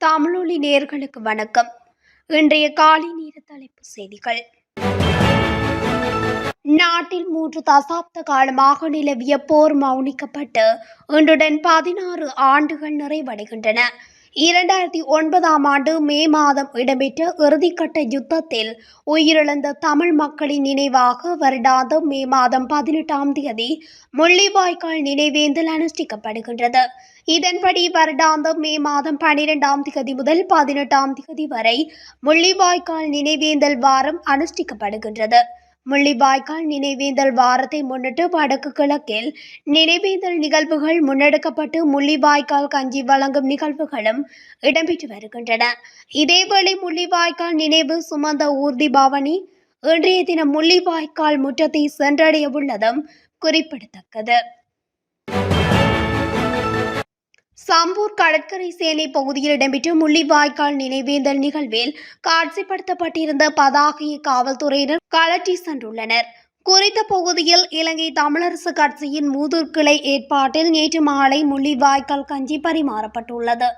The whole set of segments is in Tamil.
தமிழொலி நேயர்களுக்கு வணக்கம். இன்றைய காலை நேர தலைப்புச் செய்திகள். நாட்டில் 3 தசாப்த காலமாக நிலவிய போர் மௌனிக்கப்பட்டு இன்றுடன் 16 ஆண்டுகள் நிறைவடைகின்றன. 2009ஆம் ஆண்டு மே மாதம் இடம்பெற்ற இறுதிக்கட்ட யுத்தத்தில் உயிரிழந்த தமிழ் மக்களின் நினைவாக வருடாந்தம் மே மாதம் 18ஆம் தேதி முள்ளிவாய்க்கால் நினைவேந்தல் அனுஷ்டிக்கப்படுகின்றது. இதன்படி வருடாந்தம் மே மாதம் 12ஆம் தேதி முதல் 18ஆம் தேதி வரை முள்ளிவாய்க்கால் நினைவேந்தல் வாரம் அனுஷ்டிக்கப்படுகின்றது. முள்ளிவாய்க்கால் நினைவேந்தல் வாரத்தை முன்னிட்டு வடக்கு கிழக்கில் நினைவேந்தல் நிகழ்வுகள் முன்னெடுக்கப்பட்டு முள்ளிவாய்க்கால் கஞ்சி வழங்கும் நிகழ்வுகளும் இடம்பெற்று வருகின்றன. இதேவேளை முள்ளிவாய்க்கால் நினைவு சுமந்த ஊர்தி பவனி இன்றைய தினம் முள்ளிவாய்க்கால் முற்றத்தை சென்றடைய உள்ளதும் குறிப்பிடத்தக்கது. சம்பூர் கடற்கரை சேனை பகுதியில் இடம்பெற்ற முள்ளிவாய்க்கால் நினைவேந்தல் நிகழ்வில் காட்சிப்படுத்தப்பட்டிருந்த பதாகையை காவல்துறையினர் கழற்றி சென்றுள்ளனர். குறித்த பகுதியில் இலங்கை தமிழரசு கட்சியின் மூதூர் கிளை ஏற்பாட்டில் நேற்று மாலை முள்ளிவாய்க்கால் கஞ்சி பரிமாறப்பட்டுள்ளது.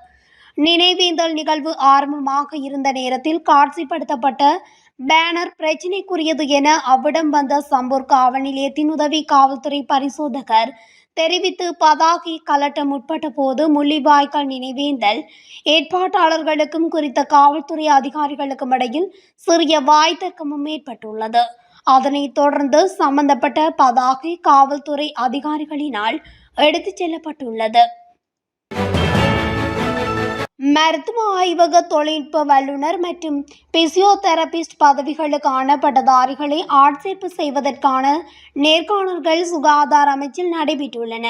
நினைவேந்தல் நிகழ்வு ஆரம்பமாக இருந்த நேரத்தில் காட்சிப்படுத்தப்பட்ட பேனர் பிரச்சினைக்குரியது என அவ்விடம் வந்த சம்பூர் காவல் நிலையத்தின் உதவி காவல்துறை பரிசோதகர் தெரிவித்து பதாகை கலட்ட முற்பட்ட போது முள்ளிவாய்க்கால் நினைவேந்தல் ஏற்பாட்டாளர்களுக்கும் குறித்த காவல்துறை அதிகாரிகளுக்கும் இடையில் சிறிய வாய்த்தர்க்கமும் ஏற்பட்டுள்ளது. அதனைத் தொடர்ந்து சம்பந்தப்பட்ட பதாகை காவல்துறை அதிகாரிகளினால் எடுத்துச் செல்லப்பட்டுள்ளது. மருத்துவ ஆய்வக தொழில்நுட்ப வல்லுநர் மற்றும் பிசியோதெரபிஸ்ட் பதவிகளுக்கான பட்டதாரிகளை ஆட்சேர்ப்பு செய்வதற்கான நேர்காணல்கள் சுகாதார அமைச்சில் நடைபெற்றுள்ளன.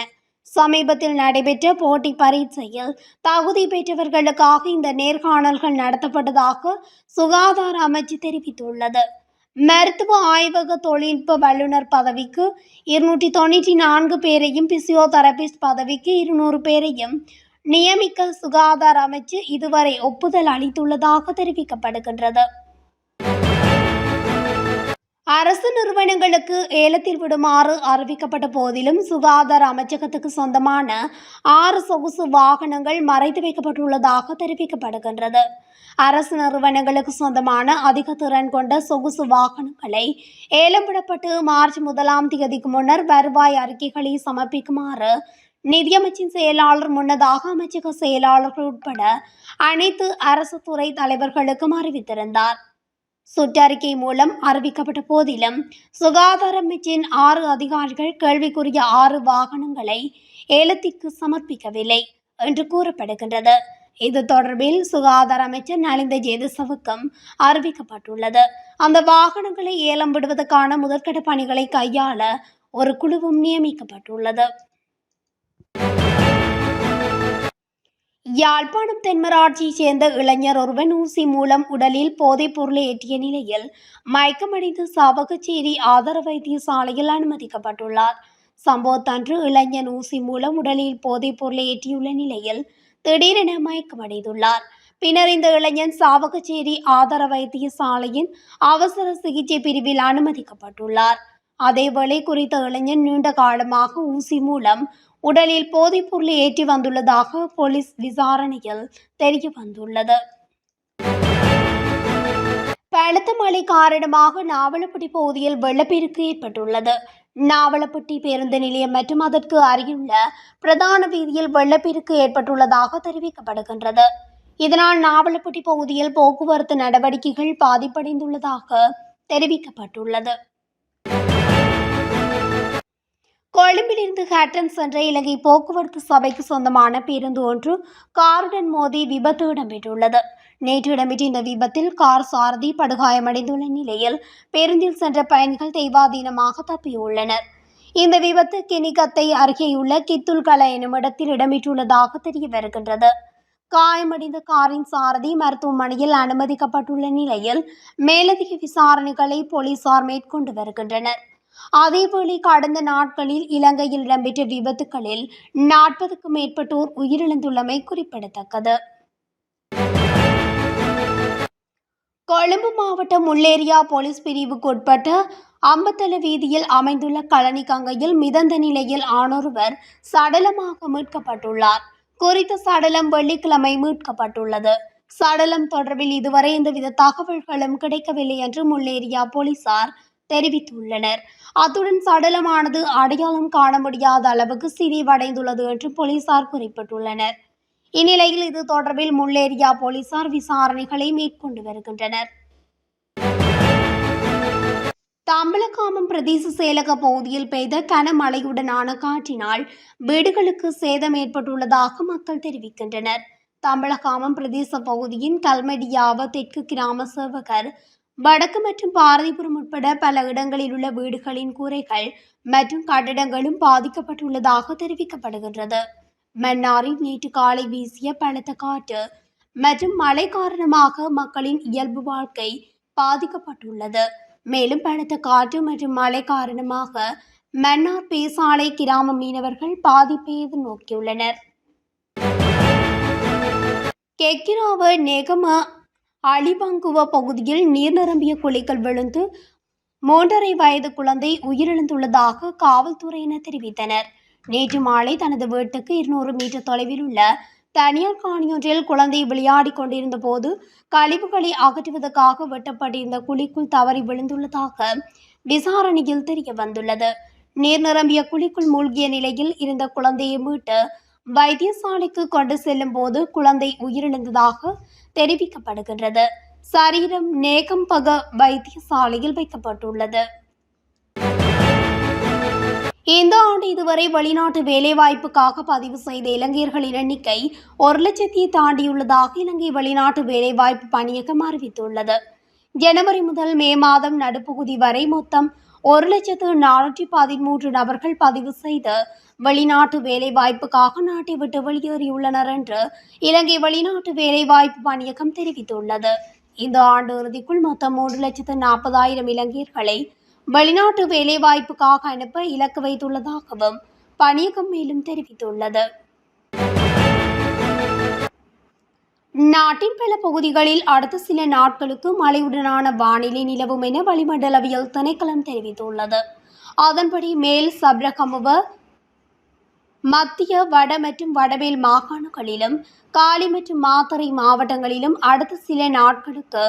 சமீபத்தில் நடைபெற்ற போட்டி பரீட்சையில் தகுதி பெற்றவர்களுக்காக இந்த நேர்காணல்கள் நடத்தப்பட்டதாக சுகாதார அமைச்சு தெரிவித்துள்ளது. மருத்துவ ஆய்வக தொழில்நுட்ப வல்லுநர் பதவிக்கு 294 பேரையும் பிசியோதெரபிஸ்ட் பதவிக்கு 200 பேரையும் நியமிக்க சுகாதார அமைச்சு இதுவரை ஒப்புதல் அளித்துள்ளதாக தெரிவிக்கப்படுகின்றது. அரசு நிறுவனங்களுக்கு ஏலத்தில் விடுமாறு அறிவிக்கப்பட்ட போதிலும் சுகாதார அமைச்சகத்துக்கு சொந்தமான 6 சொகுசு வாகனங்கள் மறைத்து வைக்கப்பட்டுள்ளதாக தெரிவிக்கப்படுகின்றது. அரசு நிறுவனங்களுக்கு சொந்தமான அதிக திறன் கொண்ட சொகுசு வாகனங்களை ஏலம் விடப்பட்டு மார்ச் 1ஆம் தேதிக்கு முன்னர் வருவாய் அறிக்கைகளை சமர்ப்பிக்குமாறு நிதியமைச்சின் செயலாளர் முன்னதாக அமைச்சக செயலாளர்கள் உட்பட அனைத்து அரசு துறை தலைவர்களுக்கும் அறிவித்திருந்தார். சுற்றறிக்கை மூலம் அறிவிக்கப்பட்ட போதிலும் சுகாதார அமைச்சின் 6 அதிகாரிகள் கேள்விக்குரிய 6 வாகனங்களை ஏலத்திற்கு சமர்ப்பிக்கவில்லை என்று கூறப்படுகின்றது. இது தொடர்பில் சுகாதார அமைச்சர் நலிந்த ஜேதிசவுக்கும் அறிவிக்கப்பட்டுள்ளது. அந்த வாகனங்களை ஏலம் விடுவதற்கான முதற்கட்ட பணிகளை கையாள ஒரு குழுவும் நியமிக்கப்பட்டுள்ளது. யாழ்ப்பாணம் தென்மராட்சியைச் சேர்ந்த இளைஞர் ஒருவன் ஊசி மூலம் உடலில் போதைப் பொருளை ஏற்றிய நிலையில் மயக்கமடைந்து சாவகச்சேரி ஆதார வைத்தியசாலையில் அனுமதிக்கப்பட்டுள்ளார். சம்பவத்தன்று இளைஞன் ஊசி மூலம் உடலில் போதைப் பொருளை ஏற்றியுள்ள நிலையில் திடீரென மயக்கமடைந்துள்ளார். பின்னர் இந்த இளைஞன் சாவகச்சேரி ஆதார வைத்தியசாலையின் அவசர சிகிச்சை பிரிவில் அனுமதிக்கப்பட்டுள்ளார். அதேவேளை குறித்த இளைஞன் நீண்ட காலமாக ஊசி மூலம் உடலில் போதைப் பொருளை ஏற்றி வந்துள்ளதாக போலீஸ் விசாரணையில் தெரிய வந்துள்ளது. பலத்த மழை காரணமாக நாவலப்பட்டி பகுதியில் வெள்ளப்பெருக்கு ஏற்பட்டுள்ளது. நாவலப்பட்டி பேருந்து நிலையம் மற்றும் அதற்கு அருகிலுள்ள பிரதான வீதியில் வெள்ளப்பெருக்கு ஏற்பட்டுள்ளதாக தெரிவிக்கப்படுகின்றது. இதனால் நாவலப்பட்டி பகுதியில் போக்குவரத்து நடவடிக்கைகள் பாதிப்படைந்துள்ளதாக தெரிவிக்கப்பட்டுள்ளது. கொழும்பிலிருந்து ஹட்டன் சென்ற இலங்கை போக்குவரத்து சபைக்கு சொந்தமான பேருந்து ஒன்று காருடன் மோதி விபத்து இடம்பெற்றுள்ளது. நேற்று இடம்பெற்ற இந்த விபத்தில் கார் சாரதி படுகாயமடைந்துள்ள நிலையில் பேருந்தில் சென்ற பயணிகள் தெய்வாதீனமாக தப்பியுள்ளனர். இந்த விபத்து கினிகத்தை அருகேயுள்ள கித்துல்கல எனும் இடத்தில் இடம்பெற்றுள்ளதாக தெரிய வருகின்றது. காயமடைந்த காரின் சாரதி மருத்துவமனையில் அனுமதிக்கப்பட்டுள்ள நிலையில் மேலதிக விசாரணைகளை போலீசார் மேற்கொண்டு வருகின்றனர். அதேவேளை கடந்த நாட்களில் இலங்கையில் இடம்பெற்ற விபத்துகளில் 40க்கும் மேற்பட்டோர் உயிரிழந்துள்ளமை குறிப்பிடத்தக்கது. கொழும்பு மாவட்டம் முள்ளேரியா போலீஸ் பிரிவுக்கு உட்பட்ட அம்பத்தல வீதியில் அமைந்துள்ள கழனி கங்கையில் மிதந்த நிலையில் ஆணொருவர் சடலமாக மீட்கப்பட்டுள்ளார். குறித்த சடலம் வெள்ளிக்கிழமை மீட்கப்பட்டுள்ளது. சடலம் தொடர்பில் இதுவரை எந்தவித தகவல்களும் கிடைக்கவில்லை என்று முல்லேரியா போலீசார் தெரிவித்துள்ளனர். அத்துடன் சடலமானது அடையாளம் காண முடியாத அளவுக்கு சிதைவடைந்துள்ளது என்று போலீசார் குறிப்பிட்டுள்ளனர். இந்நிலையில் இது தொடர்பில் முல்லேரியா போலீசார் விசாரணைகளை மேற்கொண்டு வருகின்றனர். தம்பலகாமம் பிரதேச செயலக பகுதியில் பெய்த கனமழையுடனான காற்றினால் வீடுகளுக்கு சேதம் ஏற்பட்டுள்ளதாக மக்கள் தெரிவிக்கின்றனர். தம்பலகாமம் பிரதேச பகுதியின் கல்மெடியாவ தெற்கு கிராம சேவகர் வடக்கு மற்றும் பாரதிபுரம் உட்பட பல இடங்களில் உள்ள வீடுகளின் கூரைகள் மற்றும் கட்டடங்களும் பாதிக்கப்பட்டுள்ளதாக தெரிவிக்கப்படுகின்றது. மன்னாரில் நேற்று காலை வீசிய பலத்த காற்று மற்றும் மழை காரணமாக மக்களின் இயல்பு வாழ்க்கை பாதிக்கப்பட்டுள்ளது. மேலும் பலத்த காற்று மற்றும் மழை காரணமாக மன்னார் பேசாலை கிராம மீனவர்கள் பாதிப்பை எதிர்நோக்கியுள்ளனர். கெக்கிராவ நெகம அலிபங்குவ பகுதியில் நீர் நிரம்பிய குழிகள் விழுந்து 3.5 வயது குழந்தை உயிரிழந்துள்ளதாக காவல்துறையினர் தெரிவித்தனர். நேற்று மாலை தனது வீட்டுக்கு 200 மீட்டர் தொலைவில் உள்ள தனியார் காணியொன்றில் குழந்தை விளையாடிக் கொண்டிருந்த போது கழிவுகளை அகற்றுவதற்காக வெட்டப்பட்டிருந்த குழிக்குள் தவறி விழுந்துள்ளதாக விசாரணையில் தெரிய வந்துள்ளது. நீர் நிரம்பிய குழிக்குள் மூழ்கிய நிலையில் இருந்த குழந்தையை மீட்டு வைத்தியசாலைக்கு கொண்டு செல்லும் போது குழந்தை உயிரிழந்ததாக தெரிவிக்கப்படுகின்றது. சரீரம் நேகம்பக வைத்தியசாலையில் வைக்கப்பட்டுள்ளது. இந்த ஆண்டு இதுவரை வெளிநாட்டு வேலைவாய்ப்புக்காக பதிவு செய்த இலங்கையர்களின் எண்ணிக்கை 1,00,000 தாண்டியுள்ளதாக இலங்கை வெளிநாட்டு வேலைவாய்ப்பு பணியகம் அறிவித்துள்ளது. ஜனவரி முதல் மே மாதம் நடுப்பகுதி வரை மொத்தம் 1,413 நபர்கள் பதிவு செய்து வெளிநாட்டு வேலைவாய்ப்புக்காக நாட்டை விட்டு வெளியேறியுள்ளனர் என்று இலங்கை வெளிநாட்டு வேலைவாய்ப்பு பணியகம் தெரிவித்துள்ளது. இந்த ஆண்டு இறுதிக்குள் மொத்தம் 3,40,000 இலங்கையர்களை வெளிநாட்டு வேலைவாய்ப்புக்காக அனுப்ப இலக்கு வைத்துள்ளதாகவும் பணியகம் மேலும் தெரிவித்துள்ளது. நாட்டின் பல பகுதிகளில் அடுத்த சில நாட்களுக்கு மழையுடனான வானிலை நிலவும் என வளிமண்டலவியல் திணைக்களம் தெரிவித்துள்ளது. அதன்படி மேல் சப்ரகமுவ மத்திய வட மற்றும் வடமேல் மாகாணங்களிலும் காலி மற்றும் மாத்தறை மாவட்டங்களிலும் அடுத்த சில நாட்களுக்கு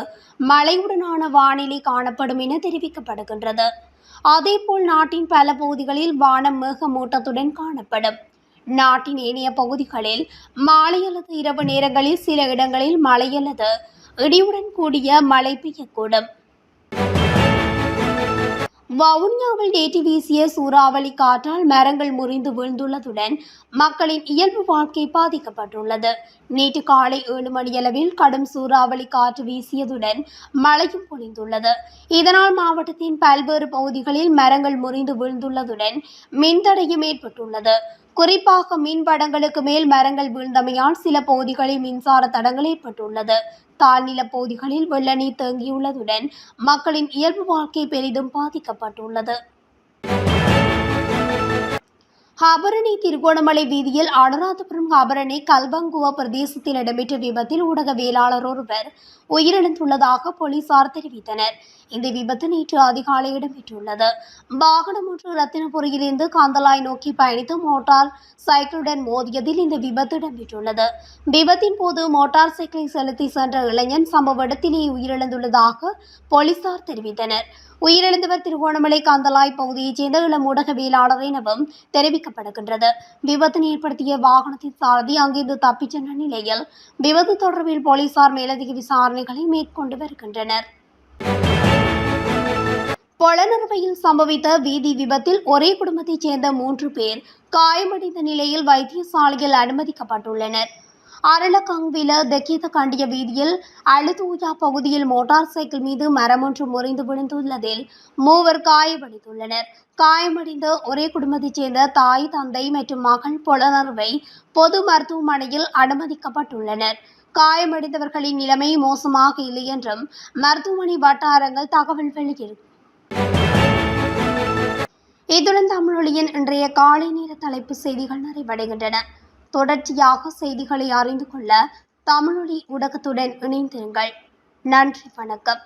மழையுடனான வானிலை காணப்படும் என தெரிவிக்கப்படுகின்றது. அதேபோல் நாட்டின் பல பகுதிகளில் வானம் மேகமூட்டத்துடன் காணப்படும். நாட்டின் ஏனைய பகுதிகளில் மாலை அல்லது இரவு நேரங்களில் சில இடங்களில் மழை அல்லது இடியுடன் கூடிய மழை பெய்யக்கூடும். வவுனியாவில் நேற்று வீசிய சூறாவளி காற்றால் மரங்கள் முறிந்து வீழ்ந்துள்ளதுடன் மக்களின் இயல்பு வாழ்க்கை பாதிக்கப்பட்டுள்ளது. நேற்று காலை 7 மணியளவில் கடும் சூறாவளி காற்று வீசியதுடன் மழையும் பொழிந்துள்ளது. இதனால் மாவட்டத்தின் பல்வேறு பகுதிகளில் மரங்கள் முறிந்து வீழ்ந்துள்ளதுடன் மின்தடையும் ஏற்பட்டுள்ளது. குறிப்பாக மின்படங்களுக்கு மேல் மரங்கள் வீழ்ந்தமையால் சில பகுதிகளில் மின்சார தடங்கள் ஏற்பட்டுள்ளது. தாழ்நில பகுதிகளில் வெள்ள நீர் தேங்கியுள்ளதுடன் மக்களின் இயல்பு வாழ்க்கை பெரிதும் பாதிக்கப்பட்டுள்ளது. ஹபரணி திருகோணமலை வீதியில் அனுராதபுரம் ஹபரணி கல்பங்குவ பிரதேசத்தில் இடம்பெற்ற விபத்தில் ஊடகவியலாளர் ஒருவர் உயிரிழந்துள்ளதாக போலீசார் தெரிவித்தனர். இந்த விபத்து நேற்று அதிகாலை இடம்பெற்றுள்ளது. வாகனம் ஒன்று ரத்தினபுரியிலிருந்து காந்தலாய் நோக்கி பயணித்து மோட்டார் சைக்கிளுடன் மோதியதில் இந்த விபத்து இடம்பெற்றுள்ளது. விபத்தின் போது மோட்டார் சைக்கிளை செலுத்தி சென்ற இளைஞன் சம்பவ இடத்திலேயே உயிரிழந்துள்ளதாக போலீசார் தெரிவித்தனர். உயிரிழந்தவர் திருகோணமலை காந்தலாய் பகுதியைச் சேர்ந்த இளம் ஊடகவியலாளர் எனவும் தெரிவிக்கப்படுகின்றது. விபத்து ஏற்படுத்திய வாகனத்தின் சாரதி அங்கிருந்து தப்பிச் சென்ற நிலையில் விபத்து தொடர்பில் போலீசார் மேலதிக விசாரணைகளை மேற்கொண்டு வருகின்றனர். பொலனறுவையில் சம்பவித்த வீதி விபத்தில் ஒரே குடும்பத்தைச் சேர்ந்த 3 பேர் காயமடைந்த நிலையில் வைத்தியசாலையில் அனுமதிக்கப்பட்டுள்ளனர். அரளகங்வில தெக்கீத கண்டிய வீதியில் அழுதூயா பகுதியில் மோட்டார் சைக்கிள் மீது மரம் ஒன்று முறிந்து விழுந்துள்ளதில் 3 காயமடைந்துள்ளனர். காயமடைந்த ஒரே குடும்பத்தைச் சேர்ந்த தாய், தந்தை மற்றும் மகள் பொலனறுவை பொது மருத்துவமனையில் அனுமதிக்கப்பட்டுள்ளனர். காயமடைந்தவர்களின் நிலைமை மோசமாக இல்லை என்றும் மருத்துவமனை வட்டாரங்கள் தகவல் வெளியிடும். இத்துடன் தமிழொலியின் இன்றைய காலை நேர தலைப்பு செய்திகள் நிறைவடைகின்றன. தொடர்ச்சியாக செய்திகளை அறிந்து கொள்ள தமிழொலி ஊடகத்துடன் இணைந்திருங்கள். நன்றி, வணக்கம்.